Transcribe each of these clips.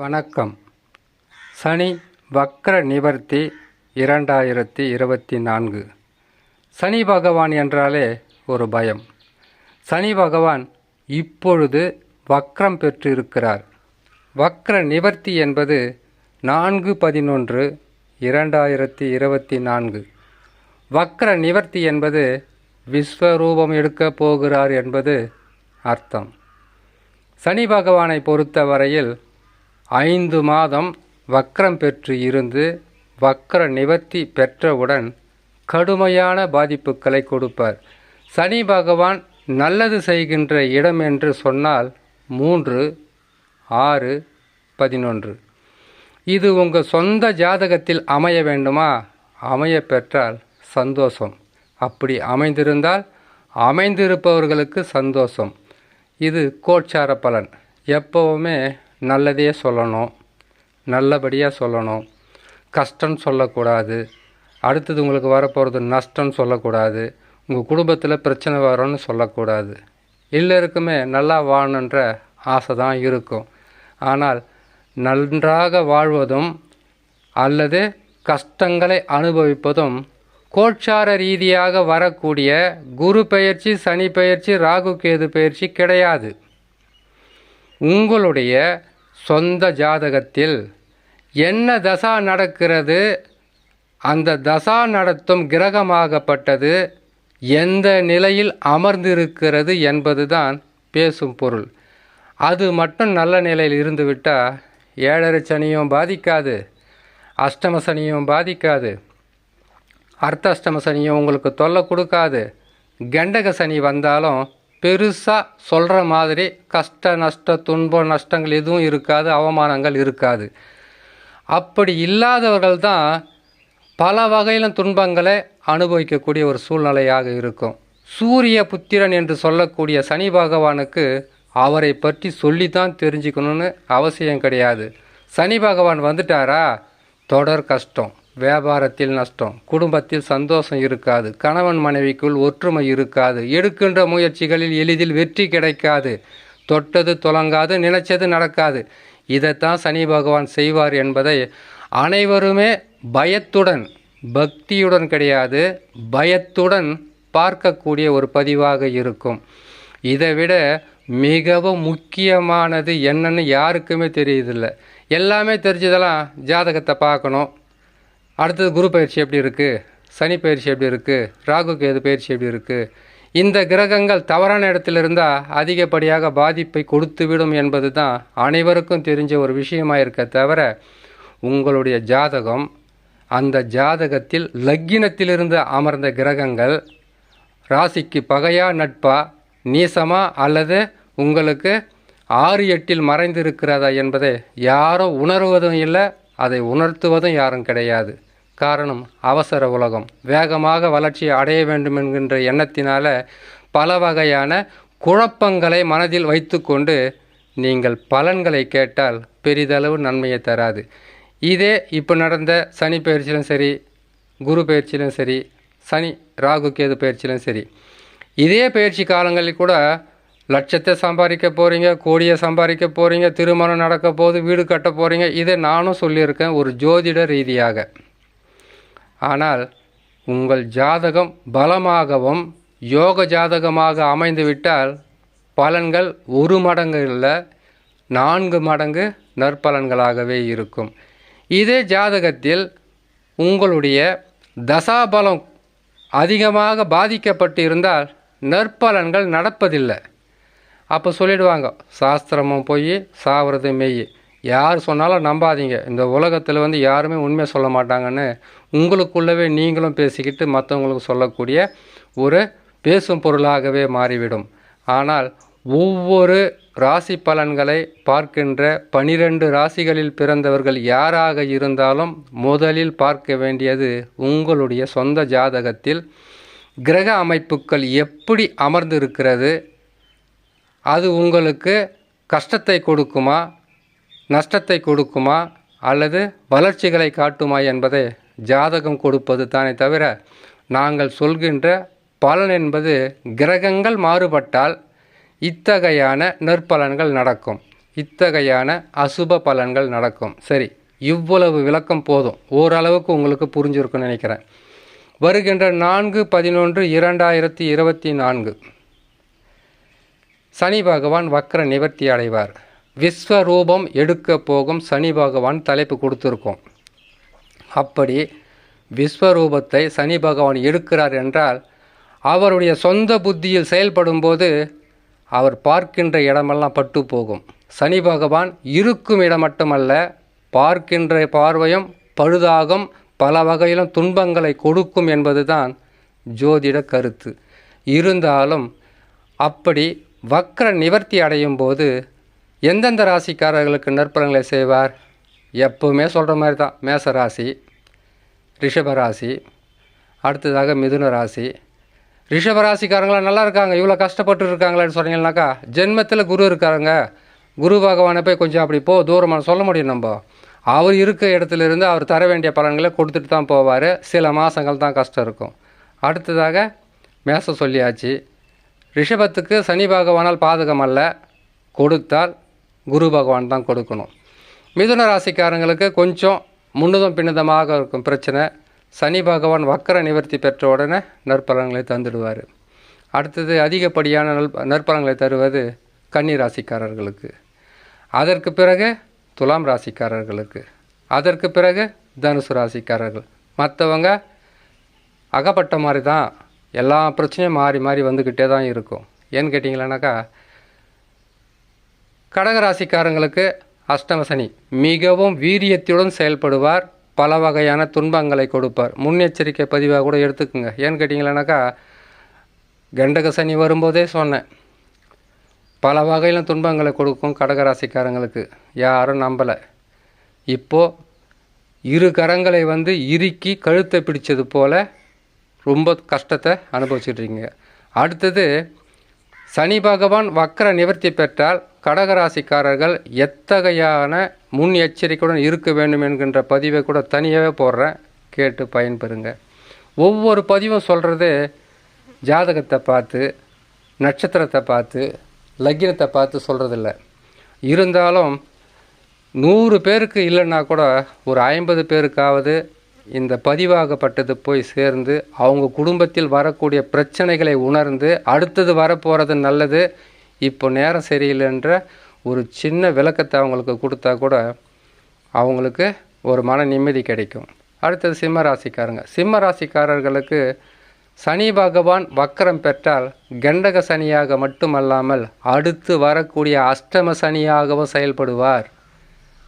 வணக்கம். சனி வக்ர நிவர்த்தி 2024. சனி பகவான் என்றாலே ஒரு பயம். சனி பகவான் இப்பொழுது வக்ரம் பெற்றிருக்கிறார். வக்ர நிவர்த்தி என்பது 4/11/2024. வக்ர நிவர்த்தி என்பது விஸ்வரூபம் எடுக்கப் போகிறார் என்பது அர்த்தம். சனி பகவானை பொறுத்தவரையில் 5 மாதம் வக்ரம் பெற்று இருந்து வக்ர நிவர்த்தி பெற்றவுடன் கடுமையான பாதிப்புகளை கொடுப்பார். சனி பகவான் நல்லது செய்கின்ற இடம் என்று சொன்னால் 3, 6, 11. இது உங்கள் சொந்த ஜாதகத்தில் அமைய வேண்டுமா? அமைய பெற்றால் சந்தோஷம். அப்படி அமைந்திருந்தால் அமைந்திருப்பவர்களுக்கு சந்தோஷம். இது கோச்சார பலன். எப்போவுமே நல்லதே சொல்லணும், நல்லபடியாக சொல்லணும். கஷ்டம் சொல்லக்கூடாது. அடுத்தது உங்களுக்கு வரப்போகிறது நஷ்டம் சொல்லக்கூடாது. உங்கள் குடும்பத்தில் பிரச்சனை வரும்னு சொல்லக்கூடாது. எல்லாருக்குமே நல்லா வாழணுன்ற ஆசை தான் இருக்கும். ஆனால் நன்றாக வாழ்வதும் அல்லது கஷ்டங்களை அனுபவிப்பதும் கோச்சார ரீதியாக வரக்கூடிய குரு பெயர்ச்சி, சனி பெயர்ச்சி, ராகு கேது பெயர்ச்சி கிடையாது. உங்களுடைய சொந்த ஜாதகத்தில் என்ன தசா நடக்கிறது, அந்த தசா நடத்தும் கிரகமாகப்பட்டது எந்த நிலையில் அமர்ந்திருக்கிறது என்பதுதான் பேசும் பொருள். அது மட்டும் நல்ல நிலையில் இருந்துவிட்டால் 7.5 சனியும் பாதிக்காது, அஷ்டம சனியும் பாதிக்காது, அர்த்தாஷ்டம சனியும் உங்களுக்கு தொல்லை கொடுக்காது. கண்டக சனி வந்தாலும் பெருசாக சொல்கிற மாதிரி கஷ்ட நஷ்ட துன்பம் நஷ்டங்கள் எதுவும் இருக்காது, அவமானங்கள் இருக்காது. அப்படி இல்லாதவர்கள் தான் பல வகையிலும் துன்பங்களை அனுபவிக்கக்கூடிய ஒரு சூழ்நிலையாக இருக்கும். சூரிய புத்திரன் என்று சொல்லக்கூடிய சனி பகவானுக்கு அவரை பற்றி சொல்லித்தான் தெரிஞ்சுக்கணும்னு அவசியம் கிடையாது. சனி பகவான் வந்துட்டாரா தொடர் கஷ்டம், வியாபாரத்தில் நஷ்டம், குடும்பத்தில் சந்தோஷம் இருக்காது, கணவன் மனைவிக்குள் ஒற்றுமை இருக்காது, எடுக்கின்ற முயற்சிகளில் எளிதில் வெற்றி கிடைக்காது, தொட்டது தொடங்காது, நினைச்சது நடக்காது. இதைத்தான் சனி பகவான் செய்வார் என்பதை அனைவருமே பயத்துடன், பக்தியுடன் கிடையாது, பயத்துடன் பார்க்கக்கூடிய ஒரு பதிவாக இருக்கும். இதைவிட மிகவும் முக்கியமானது என்னன்னு யாருக்குமே தெரியுதில்லை. எல்லாமே தெரிஞ்சதெல்லாம் ஜாதகத்தை பார்க்கணும். அடுத்தது குரு பயிற்சி எப்படி இருக்குது, சனி பயிற்சி எப்படி இருக்குது, ராகு கேது பயிற்சி எப்படி இருக்குது, இந்த கிரகங்கள் தவறான இடத்துல இருந்தால் அதிகப்படியாக பாதிப்பை கொடுத்துவிடும் என்பது தான் அனைவருக்கும் தெரிஞ்ச ஒரு விஷயமாக இருக்க தவிர, உங்களுடைய ஜாதகம், அந்த ஜாதகத்தில் லக்கினத்திலிருந்து அமர்ந்த கிரகங்கள் ராசிக்கு பகையா நட்பா, நீசமா அல்லது உங்களுக்கு 6, 8 மறைந்திருக்கிறதா என்பதை யாரும் உணர்வதும் இல்லை, அதை உணர்த்துவதும் யாரும் கிடையாது. காரணம், அவசர உலகம். வேகமாக வளர்ச்சி அடைய வேண்டும் என்கின்ற எண்ணத்தினால பல வகையான குழப்பங்களை மனதில் வைத்து கொண்டு நீங்கள் பலன்களை கேட்டால் பெரிதளவு நன்மையை தராது. இதே இப்போ நடந்த சனி பயிற்சியிலும் சரி, குரு பயிற்சியிலும் சரி, சனி ராகு கேது பயிற்சியிலும் சரி, இதே பயிற்சி காலங்களில் கூட லட்சத்தை சம்பாதிக்க போகிறீங்க, கோடியை சம்பாதிக்க போகிறீங்க, திருமணம் நடக்க போது, வீடு கட்ட போகிறீங்க. இதை நானும் சொல்லியிருக்கேன் ஒரு ஜோதிட ரீதியாக. ஆனால் உங்கள் ஜாதகம் பலமாகவும் யோக ஜாதகமாக அமைந்துவிட்டால் பலன்கள் 1 மடங்கு இல்லை, 4 மடங்கு நற்பலன்களாகவே இருக்கும். இதே ஜாதகத்தில் உங்களுடைய தசாபலம் அதிகமாக பாதிக்கப்பட்டு இருந்தால் நற்பலன்கள் நடப்பதில்லை. அப்போ சொல்லிடுவாங்க, சாஸ்திரமும் போய் சாவறது மெய். யார் சொன்னாலும் நம்பாதீங்க, இந்த உலகத்தில் யாருமே உண்மை சொல்ல மாட்டாங்கன்னு உங்களுக்குள்ளவே நீங்களும் பேசிக்கிட்டு மற்றவங்களுக்கு சொல்லக்கூடிய ஒரு பேசும் பொருளாகவே மாறிவிடும். ஆனால் ஒவ்வொரு ராசி பலன்களை பார்க்கின்ற 12 ராசிகளில் பிறந்தவர்கள் யாராக இருந்தாலும் முதலில் பார்க்க வேண்டியது உங்களுடைய சொந்த ஜாதகத்தில் கிரக அமைப்புகள் எப்படி அமர்ந்து இருக்கிறது, அது உங்களுக்கு கஷ்டத்தை கொடுக்குமா, நஷ்டத்தை கொடுக்குமா, அல்லது வளர்ச்சிகளை காட்டுமா என்பதை ஜாதகம் கொடுப்பது தானே தவிர, நாங்கள் சொல்கின்ற பலன் என்பது கிரகங்கள் மாறுபட்டால் இத்தகையான நற்பலன்கள் நடக்கும். இத்தகையான அசுப பலன்கள் நடக்கும். சரி, இவ்வளவு விளக்கம் போதும். ஓரளவுக்கு உங்களுக்கு புரிஞ்சிருக்குன்னு நினைக்கிறேன். வருகின்ற 4/11/2024 சனி பகவான் வக்ர நிவர்த்தி அடைவார். விஸ்வரூபம் எடுக்க போகும் சனி பகவான் தலைப்பு கொடுத்துருக்கோம். அப்படி விஸ்வரூபத்தை சனி பகவான் எடுக்கிறார் என்றால் அவருடைய சொந்த புத்தியில் செயல்படும்போது அவர் பார்க்கின்ற இடமெல்லாம் பட்டு போகும். சனி பகவான் இருக்கும் இடம் மட்டுமல்ல, பார்க்கின்ற பார்வையும் பழுதாகும், பல வகையிலும் துன்பங்களை கொடுக்கும் என்பதுதான் ஜோதிட கருத்து. இருந்தாலும் அப்படி வக்ர நிவர்த்தி அடையும் போது எந்தெந்த ராசிக்காரர்களுக்கு நற்பலன்களை செய்வார்? எப்பவுமே சொல்கிற மாதிரி தான். மேச ராசி, ரிஷபராசி, அடுத்ததாக மிதுன ராசி. ரிஷபராசிக்காரங்களாம் நல்லா இருக்காங்க, இவ்வளோ கஷ்டப்பட்டு இருக்காங்களான்னு சொன்னீங்கன்னாக்கா, ஜென்மத்தில் குரு இருக்காருங்க, குரு பகவானை போய் கொஞ்சம் அப்படி தூரமாக சொல்ல முடியும். நம்ம அவர் இருக்க இடத்துலேருந்து அவர் தர வேண்டிய பலன்களை கொடுத்துட்டு தான் போவார். சில மாதங்கள் தான் கஷ்டம் இருக்கும். அடுத்ததாக மேசம் சொல்லியாச்சு. ரிஷபத்துக்கு சனி பகவானால் பாதகம் அல்ல, கொடுத்தால் குரு பகவான் தான் கொடுக்கணும். மிதுன ராசிக்காரங்களுக்கு கொஞ்சம் முன்னுதும் பின்னுதமாக இருக்கும் பிரச்சனை. சனி பகவான் வக்கர நிவர்த்தி பெற்ற உடனே நற்பலன்களை தந்துடுவார். அடுத்தது அதிகப்படியான நற்பலன்களை தருவது கன்னி ராசிக்காரர்களுக்கு, அதற்கு பிறகு துலாம் ராசிக்காரர்களுக்கு, அதற்கு பிறகு தனுசு ராசிக்காரர்கள். மற்றவங்க அகப்பட்ட மாதிரி தான், எல்லா பிரச்சனையும் மாறி மாறி வந்துக்கிட்டே தான் இருக்கும். ஏன்னு கேட்டிங்களேனாக்கா, கடகராசிக்காரங்களுக்கு அஷ்டம சனி மிகவும் வீரியத்துடன் செயல்படுவார், பல வகையான துன்பங்களை கொடுப்பார். முன்னெச்சரிக்கை பதிவாக கூட எடுத்துக்குங்க. ஏன்னு கேட்டிங்களேனாக்கா, கண்டக சனி வரும்போதே சொன்னேன், பல வகையிலும் துன்பங்களை கொடுக்கும் கடகராசிக்காரங்களுக்கு. யாரும் நம்பலை. இப்போது இரு கரங்களை இறுக்கி கழுத்தை பிடிச்சது போல் ரொம்ப கஷ்டத்தை அனுபவிச்சுட்ருக்கீங்க. அடுத்தது சனி பகவான் வக்கர நிவர்த்தி பெற்றால் கடகராசிக்காரர்கள் எத்தகையான முன் எச்சரிக்கையுடன் இருக்க வேண்டும் என்கின்ற பதிவை கூட தனியாகவே போடுறேன், கேட்டு பயன்பெறுங்க. ஒவ்வொரு பதிவும் சொல்கிறது ஜாதகத்தை பார்த்து, நட்சத்திரத்தை பார்த்து, லக்னத்தை பார்த்து சொல்கிறதில்ல. இருந்தாலும் 100 பேருக்கு இல்லைன்னா கூட ஒரு 50 பேருக்காவது இந்த பதிவாகப்பட்டது போய் சேர்ந்து அவங்க குடும்பத்தில் வரக்கூடிய பிரச்சனைகளை உணர்ந்து அடுத்தது வரப்போகிறது நல்லது, இப்போ நேரம் சரியில்லைன்ற ஒரு சின்ன விளக்கத்தை அவங்களுக்கு கொடுத்தா கூட அவங்களுக்கு ஒரு மன நிம்மதி கிடைக்கும். அடுத்தது சிம்ம ராசிக்காரங்க. சிம்ம ராசிக்காரர்களுக்கு சனி பகவான் வக்கரம் பெற்றால் கண்டக சனியாக மட்டுமல்லாமல் அடுத்து வரக்கூடிய அஷ்டம சனியாகவும் செயல்படுவார்.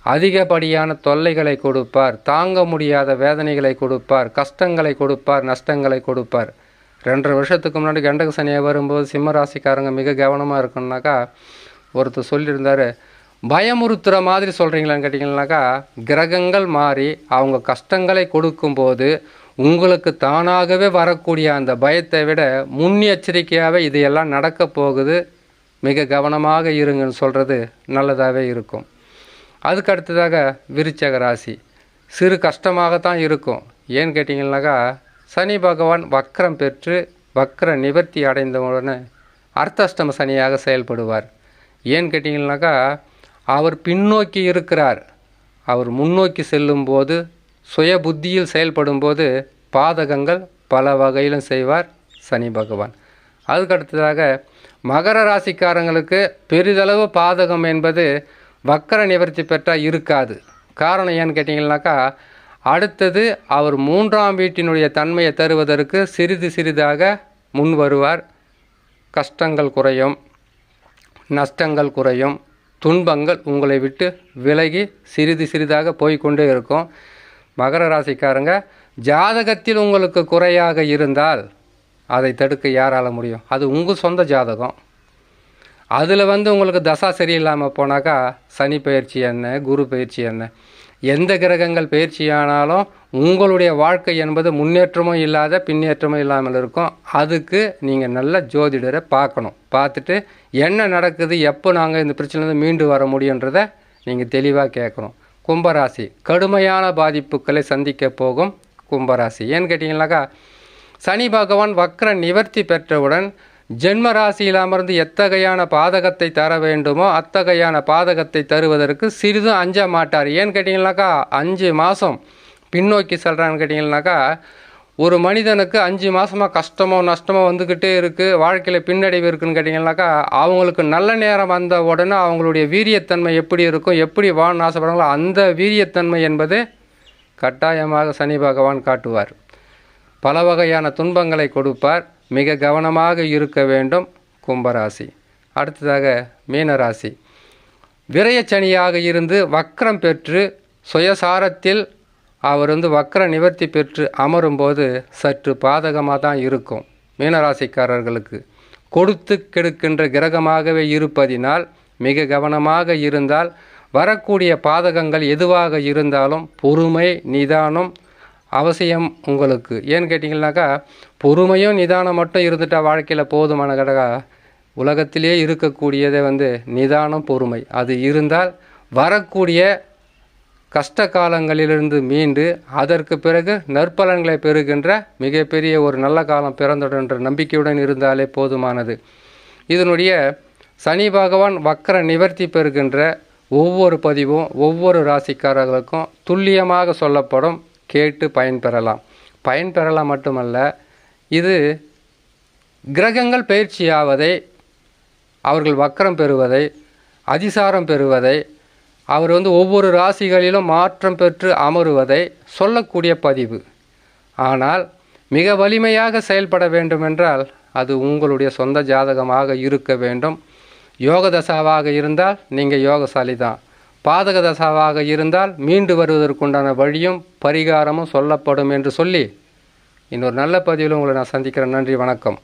அதிகப்படியான தொல்லைகளை கொடுப்பார், தாங்க முடியாத வேதனைகளை கொடுப்பார், கஷ்டங்களை கொடுப்பார், நஷ்டங்களை கொடுப்பார். 2.5 வருஷத்துக்கு முன்னாடி கண்டக சனியாக வரும்போது சிம்ம ராசிக்காரங்க மிக கவனமாக இருக்கணும்னாக்கா, ஒருத்தர் சொல்லியிருந்தார், பயமுறுத்துகிற மாதிரி சொல்கிறீங்களான்னு கேட்டிங்கன்னாக்கா, கிரகங்கள் மாறி அவங்க கஷ்டங்களை கொடுக்கும்போது உங்களுக்கு தானாகவே வரக்கூடிய அந்த பயத்தை விட முன்னெச்சரிக்கையாகவே இதையெல்லாம் நடக்க போகுது, மிக கவனமாக இருங்கன்னு சொல்கிறது நல்லதாகவே இருக்கும். அதுக்கு அடுத்ததாக விருச்சக ராசி. சிறு கஷ்டமாகத்தான் இருக்கும். ஏன்னு கேட்டிங்கன்னாக்கா, சனி பகவான் வக்கரம் பெற்று வக்கர நிவர்த்தி அடைந்தவுடனே அர்த்தாஷ்டம சனியாக செயல்படுவார். ஏன்னு கேட்டிங்கன்னாக்கா, அவர் பின்னோக்கி இருக்கிறார். அவர் முன்னோக்கி செல்லும்போது சுய புத்தியில் செயல்படும்போது பாதகங்கள் பல வகையிலும் செய்வார் சனி பகவான். அதுக்கடுத்ததாக மகர ராசிக்காரங்களுக்கு பெரிதளவு பாதகம் என்பது வக்கர நிவர்த்தி பெற்றால் இருக்காது. காரணம் ஏன்னு கேட்டிங்கன்னாக்கா, அடுத்தது அவர் 3ஆம் வீட்டினுடைய தன்மையை தருவதற்கு சிறிது சிறிதாக முன் வருவார். கஷ்டங்கள் குறையும், நஷ்டங்கள் குறையும், துன்பங்கள் உங்களை விட்டு விலகி சிறிது சிறிதாக போய்கொண்டே இருக்கும். மகர ராசிக்காரங்க, ஜாதகத்தில் உங்களுக்கு குறையாக இருந்தால் அதை தடுக்க யாரால முடியும்? அது உங்கள் சொந்த ஜாதகம். அதில் உங்களுக்கு தசா சரியில்லாமல் போனாக்கா சனி பயிற்சி என்ன, குரு பயிற்சி என்ன, எந்த கிரகங்கள் பயிற்சியானாலும் உங்களுடைய வாழ்க்கை என்பது முன்னேற்றமும் இல்லாத பின்னேற்றமும் இல்லாமல் இருக்கும். அதுக்கு நீங்கள் நல்ல ஜோதிடரை பார்க்கணும். பார்த்துட்டு என்ன நடக்குது, எப்போ நாங்கள் இந்த பிரச்சனையிலேருந்து மீண்டு வர முடியுன்றதை நீங்கள் தெளிவாக கேட்கணும். கும்பராசி கடுமையான பாதிப்புகளை சந்திக்க போகும் கும்பராசி. ஏன்னு கேட்டிங்கன்னாக்கா, சனி பகவான் வக்கர நிவர்த்தி பெற்றவுடன் ஜென்ம ராசியில் அமர்ந்து எத்தகையான பாதகத்தை தர வேண்டுமோ அத்தகையான பாதகத்தை தருவதற்கு சிறிதும் அஞ்ச மாட்டார். ஏன்னு கேட்டிங்கனாக்கா 5 மாதம் பின்னோக்கி செல்கிறான்னு கேட்டிங்கனாக்கா, ஒரு மனிதனுக்கு 5 மாதமாக கஷ்டமோ நஷ்டமோ வந்துக்கிட்டே இருக்குது, வாழ்க்கையில் பின்னடைவு இருக்குதுன்னு கேட்டிங்கனாக்கா, அவங்களுக்கு நல்ல நேரம் வந்த உடனே அவங்களுடைய வீரியத்தன்மை எப்படி இருக்கும், எப்படி வாழணும்னு ஆசைப்படுறாங்களோ அந்த வீரியத்தன்மை என்பது கட்டாயமாக சனி பகவான் காட்டுவார். பல வகையான துன்பங்களை கொடுப்பார். மிக கவனமாக இருக்க வேண்டும் கும்பராசி. அடுத்ததாக மீனராசி. விரயச்சனியாக இருந்து வக்ரம் பெற்று சுயசாரத்தில் அவர் வக்ர நிவர்த்தி பெற்று அமரும்போது சற்று பாதகமாக தான் இருக்கும். மீனராசிக்காரர்களுக்கு கொடுத்து கெடுக்கின்ற கிரகமாகவே இருப்பதினால் மிக கவனமாக இருந்தால் வரக்கூடிய பாதகங்கள் எதுவாக இருந்தாலும் பொறுமை நிதானம் அவசியம் உங்களுக்கு. ஏன்னு கேட்டிங்கனாக்கா, பொறுமையும் நிதானம் மட்டும் இருந்துட்டால் வாழ்க்கையில் போதுமான கடகா. உலகத்திலே இருக்கக்கூடியதை நிதானம் பொறுமை அது இருந்தால் வரக்கூடிய கஷ்ட காலங்களிலிருந்து மீண்டு அதற்கு பிறகு நற்பலன்களை பெறுகின்ற மிகப்பெரிய ஒரு நல்ல காலம் பிறந்துடுன்ற நம்பிக்கையுடன் இருந்தாலே போதுமானது. இதனுடைய சனி பகவான் வக்ர நிவர்த்தி பெறுகின்ற ஒவ்வொரு பதிவும் ஒவ்வொரு ராசிக்காரர்களுக்கும் துல்லியமாக சொல்லப்படும். கேட்டு பயன்பெறலாம் மட்டுமல்ல, இது கிரகங்கள் பயிற்சியாவதை, அவர்கள் வக்ரம் பெறுவதை, அதிசாரம் பெறுவதை, அவர் ஒவ்வொரு ராசிகளிலும் மாற்றம் பெற்று அமருவதை சொல்லக்கூடிய பதிவு. ஆனால் மிக வலிமையாக செயல்பட வேண்டுமென்றால் அது உங்களுடைய சொந்த ஜாதகமாக இருக்க வேண்டும். யோக தசாவாக இருந்தால் நீங்கள் யோகசாலி தான். பாதக தசாவாக இருந்தால் மீண்டு வருவதற்குண்டான வழியும் பரிகாரமும் சொல்லப்படும் என்று சொல்லி இன்னொரு நல்ல பதிவில் உங்களை நான் சந்திக்கிறேன். நன்றி, வணக்கம்.